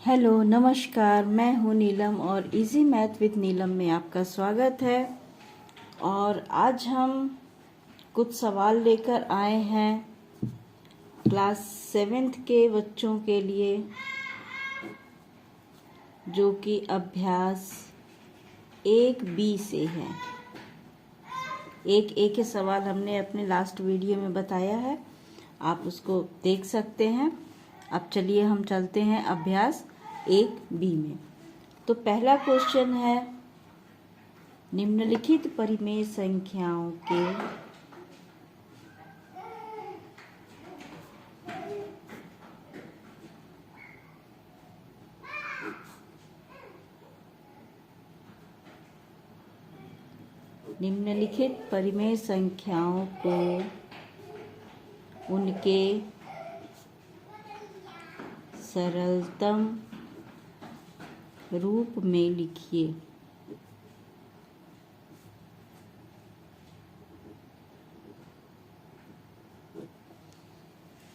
Hello नमस्कार, मैं हूँ नीलम और इजी मैथ विद नीलम में आपका स्वागत है। और आज हम कुछ सवाल लेकर आए हैं क्लास 7th के बच्चों के लिए, जो कि अभ्यास 1B से है। एक सवाल हमने अपने लास्ट वीडियो में बताया है, आप उसको देख सकते हैं। अब चलिए हम चलते हैं अभ्यास 1B में। तो पहला क्वेश्चन है, निम्नलिखित परिमेय संख्याओं के को उनके सरलतम रूप में लिखिए।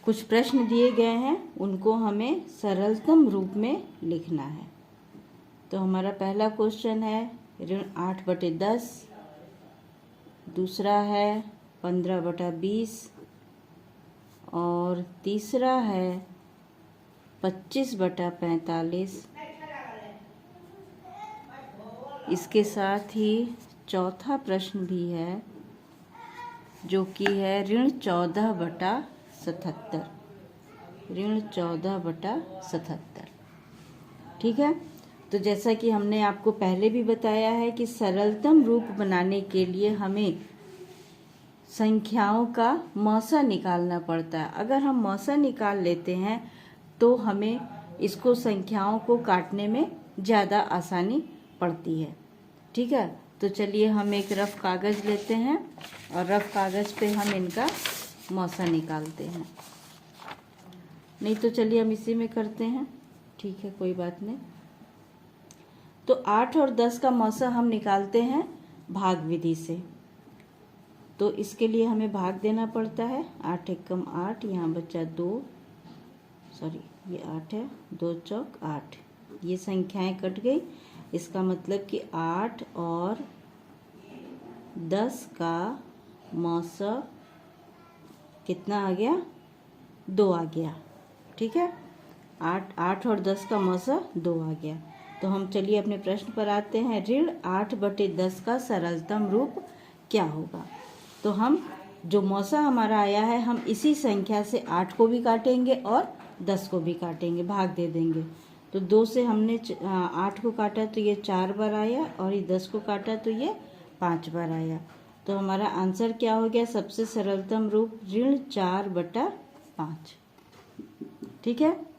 कुछ प्रश्न दिए गए हैं, उनको हमें सरलतम रूप में लिखना है। तो हमारा पहला क्वेश्चन है ऋण 8/10, दूसरा है 15/20 और तीसरा है 25/45। इसके साथ ही चौथा प्रश्न भी है, जो कि है ऋण 14/77। ऋण 14/77। ठीक है। तो जैसा कि हमने आपको पहले भी बताया है कि सरलतम रूप बनाने के लिए हमें संख्याओं का मौसा निकालना पड़ता है। अगर हम मौसा निकाल लेते हैं तो हमें इसको संख्याओं को काटने में ज़्यादा आसानी पड़ती है। ठीक है। तो चलिए हम एक रफ कागज़ लेते हैं और रफ कागज़ पे हम इनका मौसा निकालते हैं। नहीं तो चलिए हम इसी में करते हैं। ठीक है, कोई बात नहीं। तो 8 और 10 का मौसा हम निकालते हैं भाग विधि से। तो इसके लिए हमें भाग देना पड़ता है। 8 एकम 8, यहाँ बचा 2, सॉरी ये 8 है, 2 चौक 8। ये संख्याएं कट गई। इसका मतलब कि 8 और 10 का मौसा कितना आ गया? 2 आ गया। ठीक है, 8 और 10 का मौसा 2 आ गया। तो हम चलिए अपने प्रश्न पर आते हैं। ऋण 8/10 का सरलतम रूप क्या होगा? तो हम जो मौसा हमारा आया है, हम इसी संख्या से 8 को भी काटेंगे और 10 को भी काटेंगे, भाग दे देंगे। तो 2 से हमने 8 को काटा तो ये 4 बार आया, और ये 10 को काटा तो ये 5 बार आया। तो हमारा आंसर क्या हो गया? सबसे सरलतम रूप ऋण 4/5। ठीक है।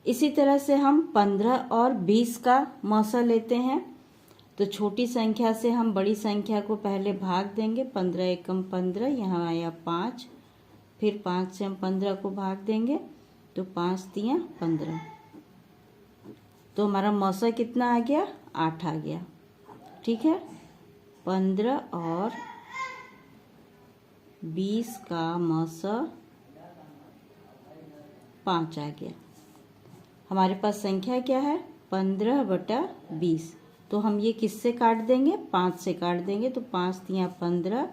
इसी तरह से हम 15 और 20 का मौसा लेते हैं। तो छोटी संख्या से हम बड़ी संख्या को पहले भाग देंगे। 15 एकम 15, यहाँ आया 5। फिर 5 से हम 15 को भाग देंगे तो 5 तियां 15। तो हमारा मौसा कितना आ गया? 8 आ गया। ठीक है। 15 और 20 का मौसा 5 आ गया। हमारे पास संख्या क्या है? 15/20। तो हम ये किससे काट देंगे? 5 से काट देंगे। तो 5 तियां 15,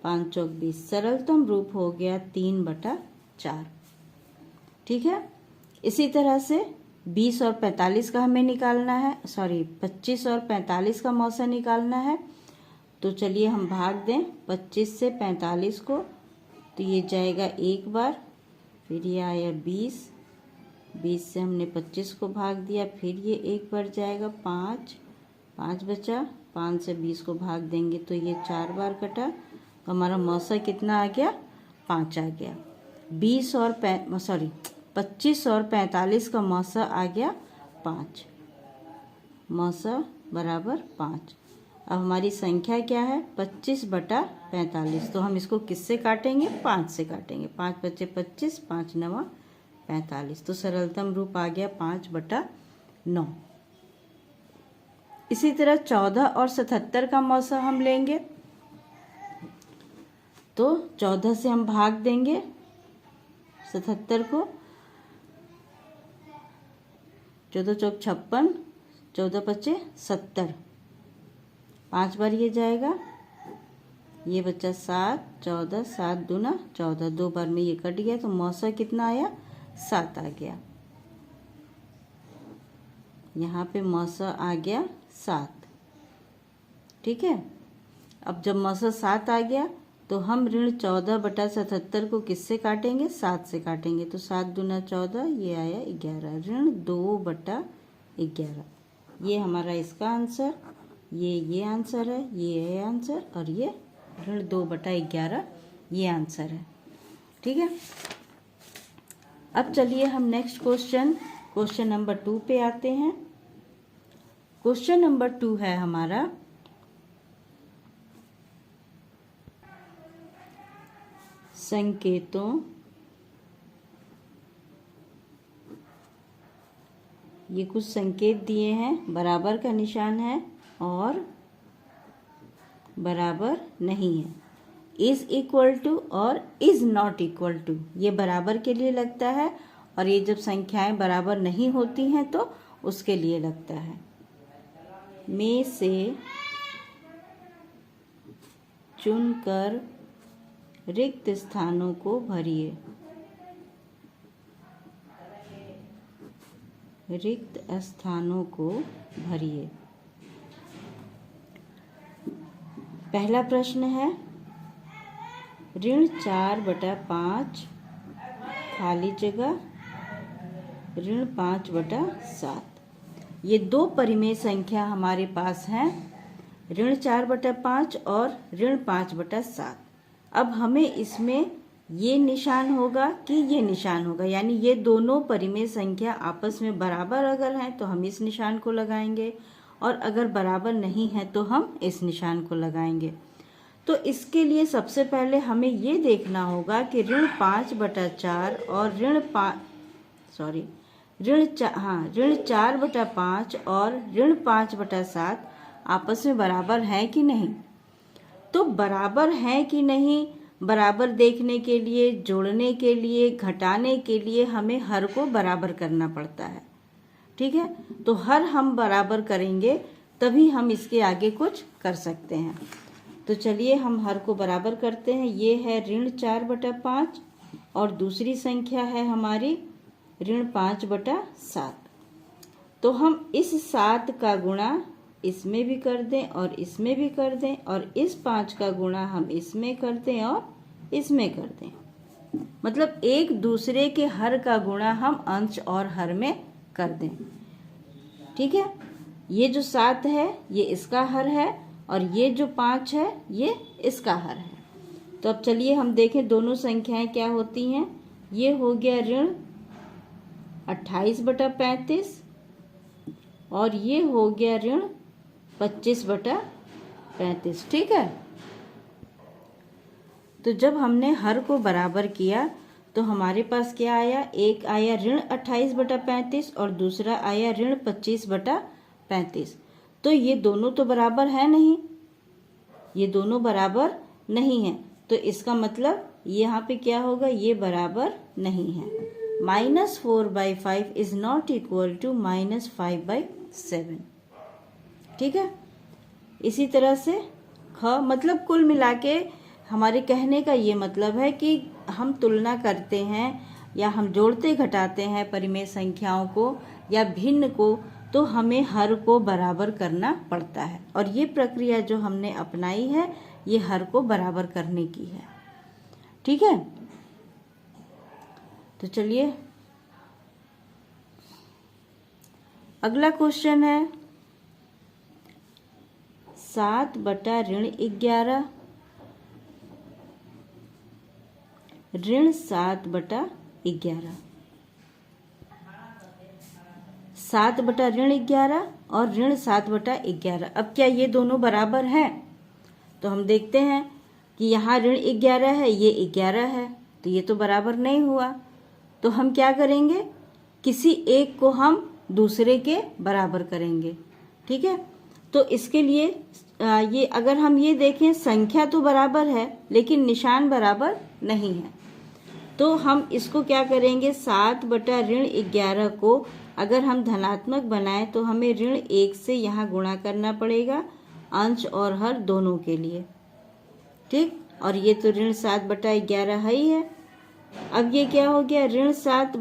5 चौक 20। सरलतम रूप हो गया 3/4। ठीक है। इसी तरह से 20 और 45 का हमें निकालना है, सॉरी 25 और 45 का मौसा निकालना है। तो चलिए हम भाग दें 25 से 45 को। तो ये जाएगा एक बार, फिर ये आया 20 से हमने 25 को भाग दिया, फिर ये एक बार जाएगा 5 बचा। 5 से 20 को भाग देंगे तो ये 4 बार कटा। तो हमारा मौसा कितना आ गया? 5 आ गया। 25 और 45 का मौसा आ गया 5। मौसा बराबर 5। अब हमारी संख्या क्या है? 25/45। तो हम इसको किससे काटेंगे? 5 से काटेंगे। 5 बचे 25, 5 9 45। तो सरलतम रूप आ गया 5/9। इसी तरह 14 और 77 का मौसा हम लेंगे। तो 14 से हम भाग देंगे 77 को। 14 चौक 56, 14 पचे 70, 5 बार ये जाएगा, ये बच्चा 7, 14, 7 दूना 14, 2 बार में ये कट गया तो मौसा कितना आया, 7 आ गया। यहाँ पे मौसा आ गया 7। ठीक है, अब जब मौसा 7 आ गया तो हम ऋण 14/77 को किससे काटेंगे, 7 से काटेंगे। तो 7 दूना 14, ये आया 11, ऋण 2/11। ये हमारा इसका आंसर, ये आंसर है, ये आंसर, और ये ऋण 2/11 ये आंसर है। ठीक है, अब चलिए हम नेक्स्ट क्वेश्चन नंबर 2 पे आते हैं। क्वेश्चन नंबर 2 है हमारा संकेतों ये कुछ संकेत दिए हैं, बराबर का निशान है और बराबर नहीं है, इज इक्वल टू और इज नॉट इक्वल टू। ये बराबर के लिए लगता है और ये जब संख्याएं बराबर नहीं होती हैं तो उसके लिए लगता है। में से चुनकर रिक्त स्थानों को भरिए। रिक्त स्थानों को भरिए। पहला प्रश्न है ऋण 4/5 खाली जगह ऋण 5/7। ये दो परिमेय संख्या हमारे पास हैं, ऋण 4/5 और ऋण 5/7। अब हमें इसमें ये निशान होगा कि ये निशान होगा, यानी ये दोनों परिमेय संख्या आपस में बराबर अगर हैं तो हम इस निशान को लगाएंगे, और अगर बराबर नहीं है तो हम इस निशान को लगाएंगे। तो इसके लिए सबसे पहले हमें ये देखना होगा कि ऋण 5/4 और ऋण 4/5 और ऋण 5/7 आपस में बराबर है कि नहीं। तो बराबर है कि नहीं, बराबर देखने के लिए, जोड़ने के लिए, घटाने के लिए हमें हर को बराबर करना पड़ता है। ठीक है, तो हर हम बराबर करेंगे तभी हम इसके आगे कुछ कर सकते हैं। तो चलिए हम हर को बराबर करते हैं। ये है ऋण 4/5 और दूसरी संख्या है हमारी ऋण 5/7। तो हम इस 7 का गुणा इसमें भी कर दें और इसमें भी कर दें, और इस 5 का गुणा हम इसमें कर दें और इसमें कर दें। मतलब एक दूसरे के हर का गुणा हम अंश और हर में कर दें। ठीक है, ये जो 7 है ये इसका हर है और ये जो 5 है ये इसका हर है। तो अब चलिए हम देखें दोनों संख्याएं क्या होती हैं। ये हो गया ऋण 28/35 और ये हो गया ऋण 25/35। ठीक है, तो जब हमने हर को बराबर किया तो हमारे पास क्या आया, एक आया ऋण 28/35 और दूसरा आया ऋण 25/35। तो ये दोनों तो बराबर है नहीं, ये दोनों बराबर नहीं है, तो इसका मतलब यहाँ पे क्या होगा, ये बराबर नहीं है। -4/5 इज नॉट इक्वल टू -5/7। ठीक है, इसी तरह से मतलब कुल मिला के हमारे कहने का ये मतलब है कि हम तुलना करते हैं या हम जोड़ते घटाते हैं परिमेय संख्याओं को या भिन्न को, तो हमें हर को बराबर करना पड़ता है। और ये प्रक्रिया जो हमने अपनाई है ये हर को बराबर करने की है। ठीक है, तो चलिए अगला क्वेश्चन है 7/11 ऋण 7/11। 7/11 और ऋण 7/11। अब क्या ये दोनों बराबर हैं? तो हम देखते हैं कि यहाँ ऋण 11 है, ये 11 है, तो ये तो बराबर नहीं हुआ। तो हम क्या करेंगे, किसी एक को हम दूसरे के बराबर करेंगे। ठीक है, तो इसके लिए ये अगर हम ये देखें, संख्या तो बराबर है लेकिन निशान बराबर नहीं है। तो हम इसको क्या करेंगे, 7/-11 को अगर हम धनात्मक बनाएं तो हमें ऋण 1 से यहाँ गुणा करना पड़ेगा, अंश और हर दोनों के लिए, ठीक। और ये तो ऋण 7/11 है ही है। अब ये क्या हो गया, ऋण 7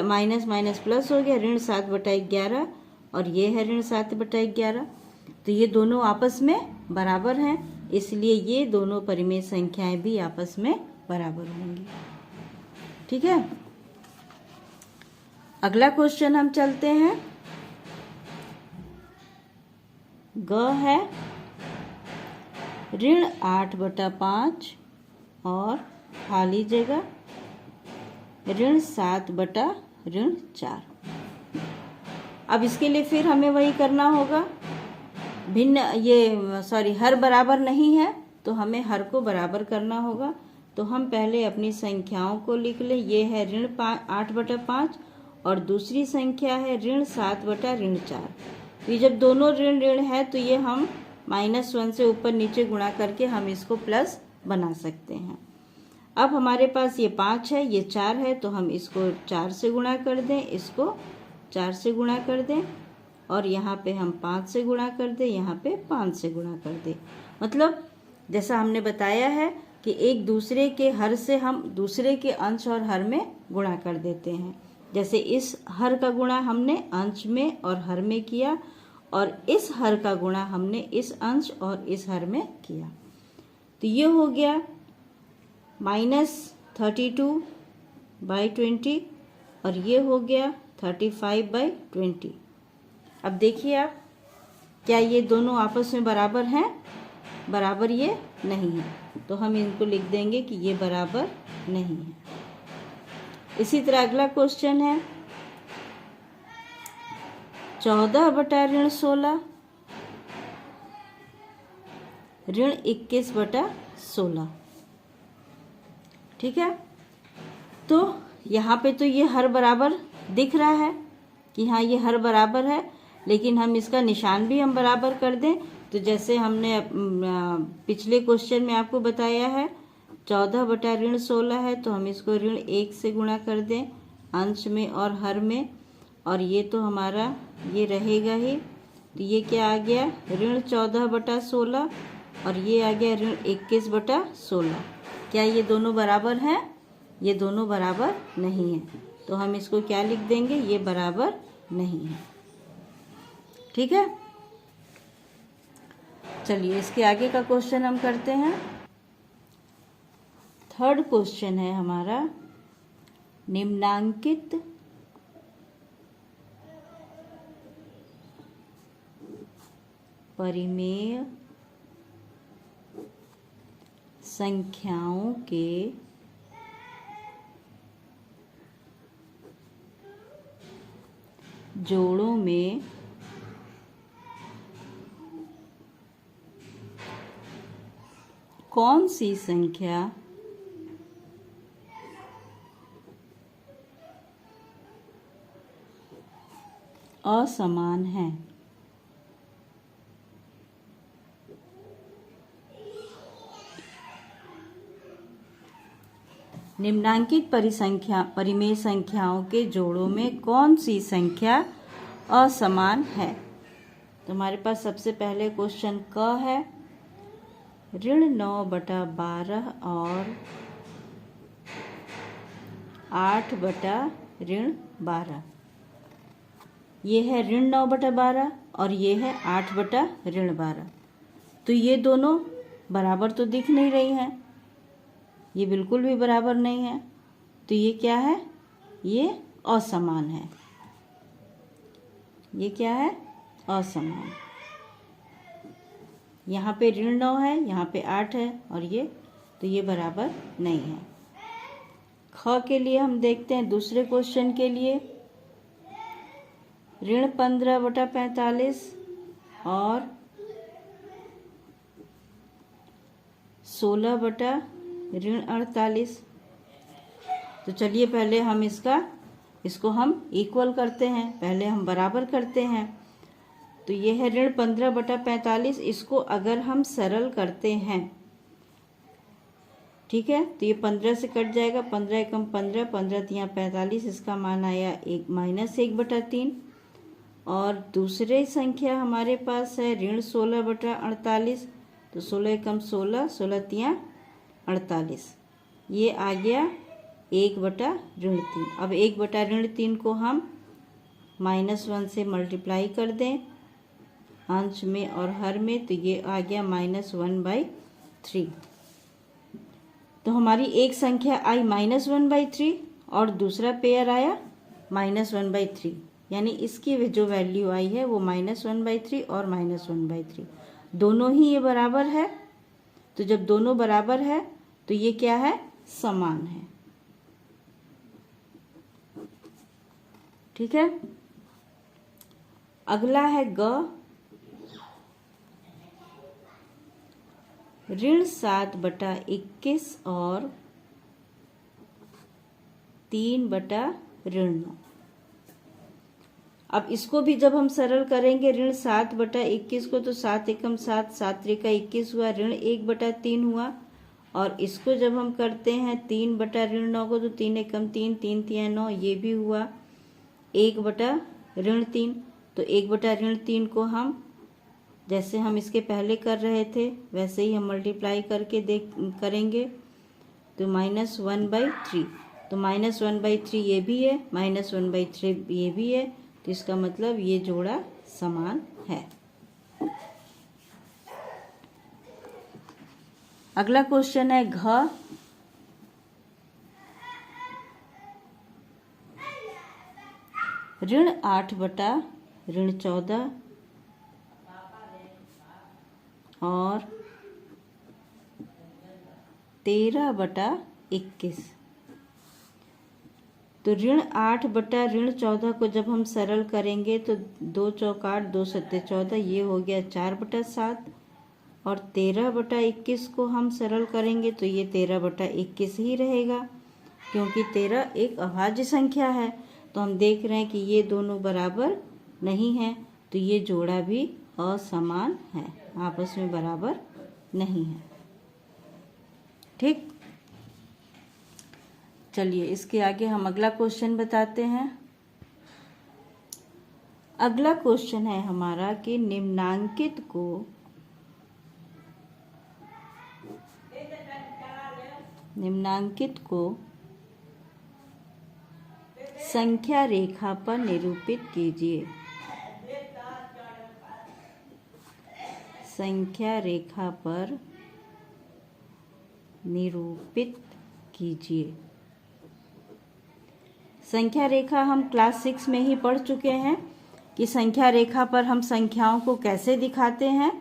माइनस माइनस प्लस हो गया, ऋण 7/11, और ये है ऋण 7/11। तो ये दोनों आपस में बराबर हैं, इसलिए ये दोनों परिमेय संख्याएं भी आपस में बराबर होंगी, ठीक है। अगला क्वेश्चन हम चलते हैं। ग है ऋण 8/5 और खाली जगह ऋण 7/4। अब इसके लिए फिर हमें वही करना होगा, हर बराबर नहीं है तो हमें हर को बराबर करना होगा। तो हम पहले अपनी संख्याओं को लिख लें। ये है ऋण 8/5 और दूसरी संख्या है ऋण 7/4। तो ये जब दोनों ऋण ऋण है तो ये हम -1 से ऊपर नीचे गुणा करके हम इसको प्लस बना सकते हैं। अब हमारे पास ये 5 है, ये 4 है, तो हम इसको 4 से गुणा कर दें, इसको 4 से गुणा कर दें, और यहाँ पे हम 5 से गुणा कर दें, यहाँ पे 5 से गुणा कर दें। मतलब जैसा हमने बताया है कि एक दूसरे के हर से हम दूसरे के अंश और हर में गुणा कर देते हैं। जैसे इस हर का गुणा हमने अंश में और हर में किया, और इस हर का गुणा हमने इस अंश और इस हर में किया। तो ये हो गया -32/20 और ये हो गया 35/20। अब देखिए आप, क्या ये दोनों आपस में बराबर हैं? बराबर ये नहीं है, तो हम इनको लिख देंगे कि ये बराबर नहीं है। इसी तरह अगला क्वेश्चन है 14/16 ऋण 21/16, ठीक है। तो यहाँ पे तो ये हर बराबर दिख रहा है कि हाँ ये हर बराबर है, लेकिन हम इसका निशान भी हम बराबर कर दें। तो जैसे हमने पिछले क्वेश्चन में आपको बताया है 14/16 है, तो हम इसको ऋण 1 से गुणा कर दें अंश में और हर में, और ये तो हमारा ये रहेगा ही। तो ये क्या आ गया, ऋण 14/16, और ये आ गया ऋण 21/16। क्या ये दोनों बराबर हैं? ये दोनों बराबर नहीं है, तो हम इसको क्या लिख देंगे, ये बराबर नहीं है, ठीक है। चलिए इसके आगे का क्वेश्चन हम करते हैं। थर्ड क्वेश्चन है हमारा, निम्नांकित परिमेय संख्याओं के जोड़ों में कौन सी संख्या असमान है? निम्नांकित परिमेय संख्याओं के जोड़ों में कौन सी संख्या असमान है? तो हमारे पास सबसे पहले क्वेश्चन क है, ऋण 9/12 और 8/12। ये है ऋण 9/12 और ये है 8/12। तो ये दोनों बराबर तो दिख नहीं रही हैं, ये बिल्कुल भी बराबर नहीं है। तो ये क्या है, ये असमान है। ये क्या है, असमान। यहाँ पे ऋण 9 है, यहाँ पे 8 है, और ये तो ये बराबर नहीं है। ख के लिए हम देखते हैं दूसरे क्वेश्चन के लिए, ऋण 15/45 और 16/48। तो चलिए पहले हम इसको हम इक्वल करते हैं, पहले हम बराबर करते हैं। तो ये है ऋण 15/45, इसको अगर हम सरल करते हैं, ठीक है, तो ये 15 से कट जाएगा, 15 एकम 15, 15 तियाँ 45, इसका मान आया -1/3। और दूसरे संख्या हमारे पास है ऋण 16/48, तो 16 एकम 16, 16 तियाँ 48, ये आ गया 1/3। अब 1/3 को हम -1 से मल्टीप्लाई कर दें अंश में और हर में, तो ये आ गया -1/3। तो हमारी एक संख्या आई -1/3 और दूसरा पेयर आया -1/3, यानी इसकी जो वैल्यू आई है वो -1/3 और -1/3 दोनों ही ये बराबर है। तो जब दोनों बराबर है तो ये क्या है, समान है। ठीक है, अगला है ग, ऋण 7/21 और 3/9। अब इसको भी जब हम सरल करेंगे ऋण 7/21 को, तो 7 एकम 7, 7 त्रिका 21 हुआ, ऋण 1/3 हुआ। और इसको जब हम करते हैं 3/9 को, तो 3 एकम 3, 3 तियाँ 9, ये भी हुआ 1/3। तो 1/3 को हम जैसे हम इसके पहले कर रहे थे वैसे ही हम मल्टीप्लाई करके करेंगे, तो -1/3। तो -1/3 ये भी है, -1/3 ये भी है, तो इसका मतलब ये जोड़ा समान है। अगला क्वेश्चन है घ, ऋण 8/14 और 13/21। तो ऋण 8/14 को जब हम सरल करेंगे तो 2 चौक 8, 2 सत्ते 14, ये हो गया 4/7। और 13/21 को हम सरल करेंगे तो ये 13/21 ही रहेगा, क्योंकि 13 एक अभाज्य संख्या है। तो हम देख रहे हैं कि ये दोनों बराबर नहीं हैं, तो ये जोड़ा भी असमान है, आपस में बराबर नहीं है। ठीक, चलिए इसके आगे हम अगला क्वेश्चन बताते हैं। अगला क्वेश्चन है हमारा कि निम्नांकित को संख्या रेखा पर निरूपित कीजिए। संख्या रेखा पर निरूपित कीजिए। संख्या रेखा हम क्लास 6 में ही पढ़ चुके हैं कि संख्या रेखा पर हम संख्याओं को कैसे दिखाते हैं।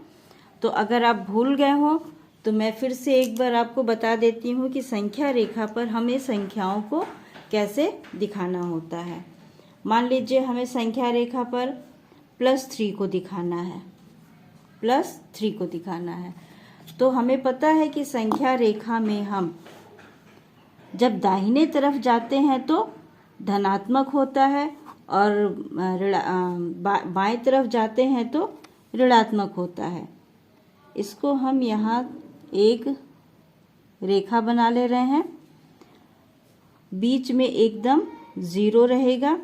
तो अगर आप भूल गए हो तो मैं फिर से एक बार आपको बता देती हूँ कि संख्या रेखा पर हमें संख्याओं को कैसे दिखाना होता है। मान लीजिए हमें संख्या रेखा पर +3 को दिखाना है, +3 को दिखाना है। तो हमें पता है कि संख्या रेखा में हम जब दाहिने तरफ जाते हैं तो धनात्मक होता है और बाएं तरफ जाते हैं तो ऋणात्मक होता है। इसको हम यहाँ एक रेखा बना ले रहे हैं, बीच में एकदम 0 रहेगा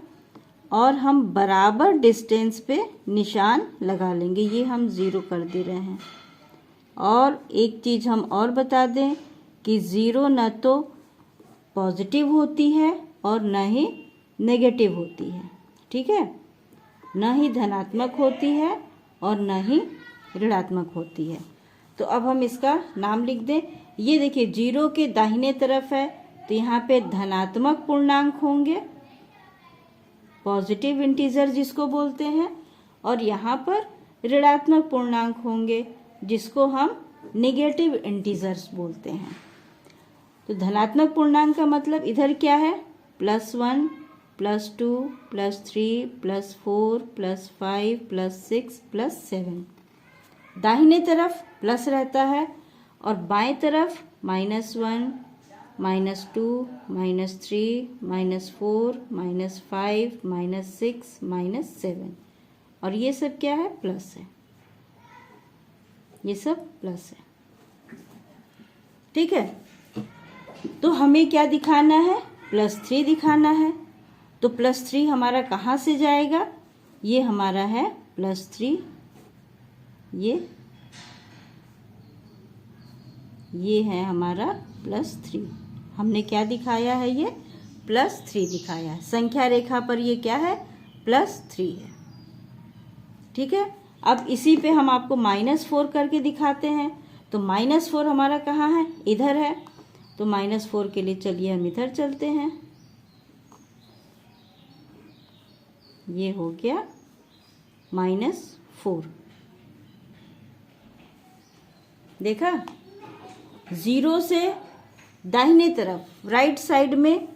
और हम बराबर डिस्टेंस पे निशान लगा लेंगे, ये हम 0 कर दे रहे हैं। और एक चीज़ हम और बता दें कि 0 न तो पॉजिटिव होती है और न ही नेगेटिव होती है, ठीक है, न ही धनात्मक होती है और न ही ऋणात्मक होती है। तो अब हम इसका नाम लिख दें। ये देखिए 0 के दाहिने तरफ है तो यहाँ पे धनात्मक पूर्णांक होंगे, पॉजिटिव इंटीजर जिसको बोलते हैं, और यहाँ पर ऋणात्मक पूर्णांक होंगे जिसको हम नेगेटिव इंटीजर्स बोलते हैं। तो धनात्मक पूर्णांक का मतलब इधर क्या है, +1, +2, +3, +4, +5, +6, +7। दाहिने तरफ प्लस रहता है और बाएं तरफ -1, -2, -3, -4, -5, -6, -7, और ये सब क्या है, प्लस है, ये सब प्लस है। ठीक है, तो हमें क्या दिखाना है, +3 दिखाना है। तो +3 हमारा कहाँ से जाएगा, ये हमारा है +3, ये है हमारा +3। हमने क्या दिखाया है, ये +3 दिखाया है। संख्या रेखा पर ये क्या है, +3 है। ठीक है, अब इसी पे हम आपको -4 करके दिखाते हैं। तो -4 हमारा कहाँ है, इधर है। तो -4 के लिए चलिए हम इधर चलते हैं। ये हो गया -4। देखा, 0 से दाहिने तरफ राइट साइड में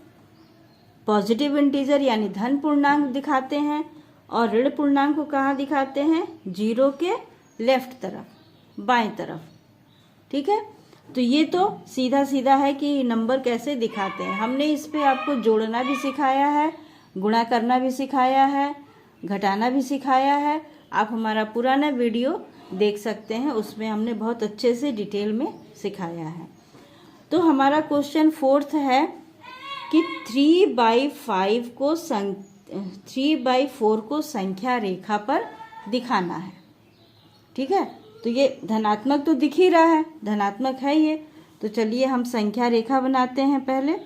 पॉजिटिव इंटीजर यानी धन पूर्णांक दिखाते हैं और ऋण पूर्णांक को कहाँ दिखाते हैं, 0 के लेफ्ट तरफ, बाएं तरफ। ठीक है, तो ये तो सीधा सीधा है कि नंबर कैसे दिखाते हैं। हमने इस पे आपको जोड़ना भी सिखाया है, गुणा करना भी सिखाया है, घटाना भी सिखाया है। आप हमारा पुराना वीडियो देख सकते हैं, उसमें हमने बहुत अच्छे से डिटेल में सिखाया है। तो हमारा क्वेश्चन 4th है कि 3/4 को संख्या रेखा पर दिखाना है। ठीक है, तो ये धनात्मक तो दिख ही रहा है, धनात्मक है ये। तो चलिए हम संख्या रेखा बनाते हैं पहले।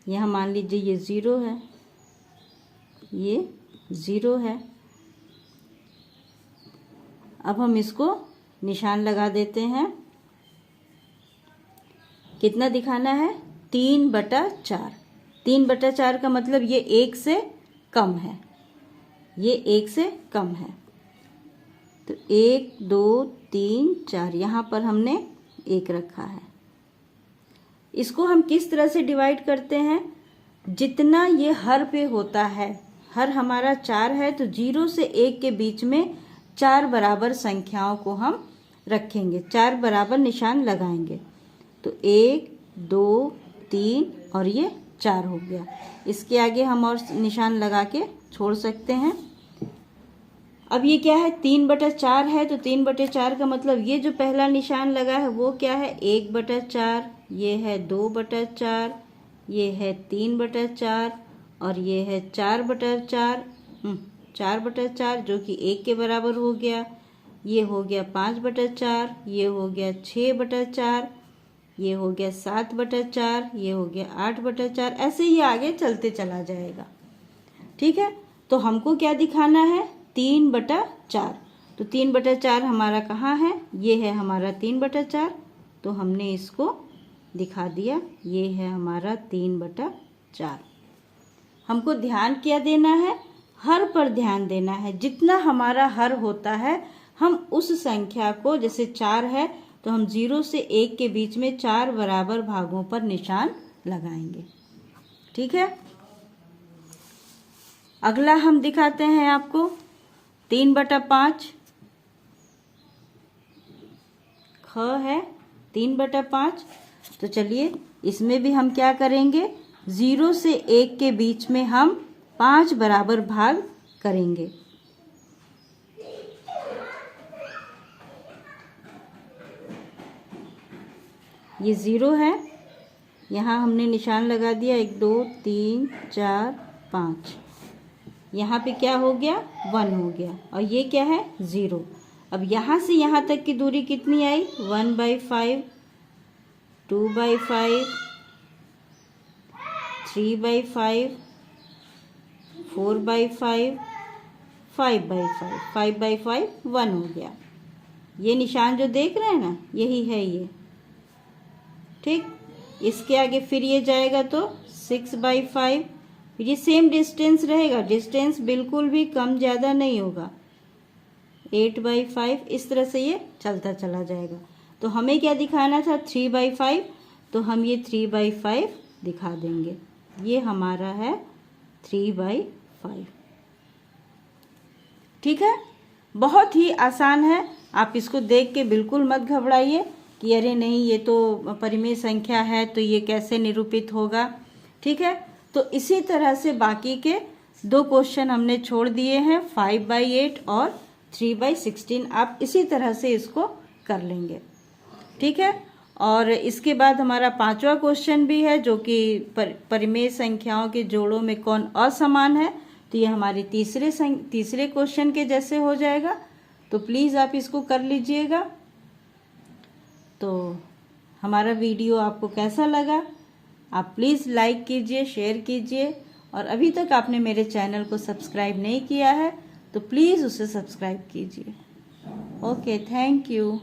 यहाँ मान लीजिए ये 0 है, ये 0 है। अब हम इसको निशान लगा देते हैं। कितना दिखाना है, 3/4। 3/4 का मतलब ये 1 से कम है, ये 1 से कम है। तो 1 2 3 4 यहाँ पर हमने 1 रखा है। इसको हम किस तरह से डिवाइड करते हैं, जितना ये हर पे होता है, हर हमारा 4 है, तो 0 से 1 के बीच में 4 बराबर संख्याओं को हम रखेंगे, 4 बराबर निशान लगाएंगे। तो 1 2 3 और ये 4 हो गया। इसके आगे हम और निशान लगा के छोड़ सकते हैं। अब ये क्या है, 3/4 है, तो 3/4 का मतलब ये जो पहला निशान लगा है वो क्या है, 1/4, ये है 2/4, ये है 3/4 और ये है 4/4। 4/4 जो कि 1 के बराबर हो गया। ये हो गया 5/4, ये हो गया 6/4, ये हो गया 7/4, ये हो गया 8/4। ऐसे ही आगे चलते चला जाएगा। ठीक है, तो हमको क्या दिखाना है, 3/4। तो 3/4 हमारा कहाँ है, ये है हमारा 3/4। तो हमने इसको दिखा दिया, ये है हमारा 3/4। हमको ध्यान क्या देना है, हर पर ध्यान देना है। जितना हमारा हर होता है हम उस संख्या को, जैसे 4 है तो हम 0 से 1 के बीच में 4 बराबर भागों पर निशान लगाएंगे। ठीक है, अगला हम दिखाते हैं आपको 3/5। ख है 3/5। तो चलिए इसमें भी हम क्या करेंगे, 0 से 1 के बीच में हम 5 बराबर भाग करेंगे। ये 0 है, यहाँ हमने निशान लगा दिया, 1 2 3 4 5। यहाँ पे क्या हो गया, 1 हो गया। और ये क्या है, 0। अब यहाँ से यहाँ तक की दूरी कितनी आई, 1/5, 2/5, 3/5, 4/5, 5/5, 5/5, 1 हो गया। ये निशान जो देख रहे हैं ना, यही है ये। ठीक, इसके आगे फिर ये जाएगा तो 6/5, ये सेम डिस्टेंस रहेगा, डिस्टेंस बिल्कुल भी कम ज़्यादा नहीं होगा। 8/5, इस तरह से ये चलता चला जाएगा। तो हमें क्या दिखाना था, 3/5, तो हम ये 3/5 दिखा देंगे। ये हमारा है 3/5। ठीक है, बहुत ही आसान है। आप इसको देख के बिल्कुल मत घबराइए कि अरे नहीं ये तो परिमेय संख्या है तो ये कैसे निरूपित होगा। ठीक है, तो इसी तरह से बाकी के 2 क्वेश्चन हमने छोड़ दिए हैं, 5/8 और 3/16। आप इसी तरह से इसको कर लेंगे, ठीक है। और इसके बाद हमारा 5वां क्वेश्चन भी है, जो कि परिमेय संख्याओं के जोड़ों में कौन असमान है। तो ये हमारे तीसरे क्वेश्चन के जैसे हो जाएगा। तो प्लीज़ आप इसको कर लीजिएगा। तो हमारा वीडियो आपको कैसा लगा, आप प्लीज़ लाइक कीजिए, शेयर कीजिए, और अभी तक आपने मेरे चैनल को सब्सक्राइब नहीं किया है तो प्लीज़ उसे सब्सक्राइब कीजिए। Okay, thank you.